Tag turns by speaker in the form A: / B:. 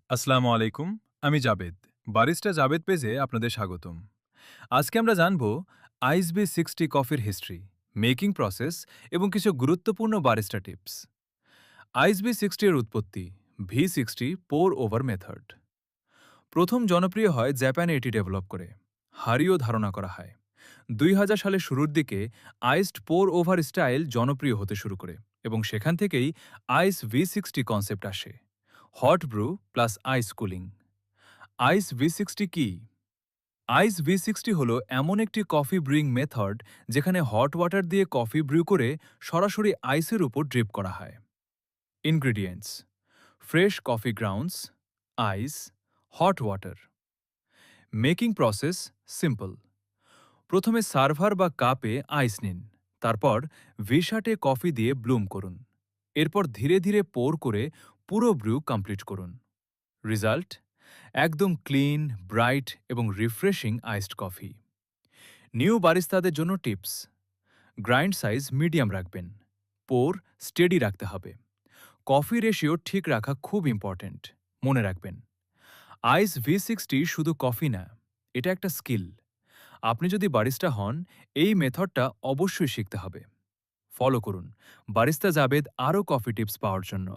A: আসসালামু আলাইকুম। আমি জাবেদ। বারিস্টা জাবেদ পেজে আপনাদের স্বাগতম। আজকে আমরা জানব আইস বি 60 কফির হিস্ট্রি, মেকিং প্রসেস এবং কিছু গুরুত্বপূর্ণ বারিস্টা টিপস। আইস বি 60 এর উৎপত্তি V60 পোর ওভার মেথড। প্রথম জনপ্রিয় হয় জাপানে এটি ডেভেলপ করে। হারিও ধারণা করা হয় 2000 সালের শুরুর দিকে আইসড পোর ওভার স্টাইল জনপ্রিয় হতে শুরু করে এবং সেখান থেকেই আইস V60 কনসেপ্ট আসে। Hot brew plus ice cooling. Ice V60 কি? আইস V60 হলো এমন একটি কফি ব্রুইং মেথড যেখানে হট ওয়াটার দিয়ে কফি ব্রু করে সরাসরি আইসের উপর ড্রিপ করা হয়। Ingredients: fresh coffee grounds, ice, hot water. Making process simple. প্রথমে সার্ভার বা কাপে আইস নিন, তারপর ভিশাটে কফি দিয়ে ব্লুম করুন। এরপর ধীরে ধীরে পোর করে পুরো ব্রু কমপ্লিট করুন। রেজাল্ট: একদম ক্লিন, ব্রাইট এবং রিফ্রেশিং আইসড কফি। নিউ বারিস্তাদের জন্য টিপস: গ্রাইন্ড সাইজ মিডিয়াম রাখবেন, পোর স্টেডি রাখতে হবে, কফি রেশিও ঠিক রাখা খুব ইম্পর্ট্যান্ট। মনে রাখবেন, আইস V60 শুধু কফি না, এটা একটা স্কিল। আপনি যদি বারিস্টা হন, এই মেথডটা অবশ্যই শিখতে হবে। ফলো করুন বারিস্তা জাবেদ আরও কফি টিপস পাওয়ার জন্য।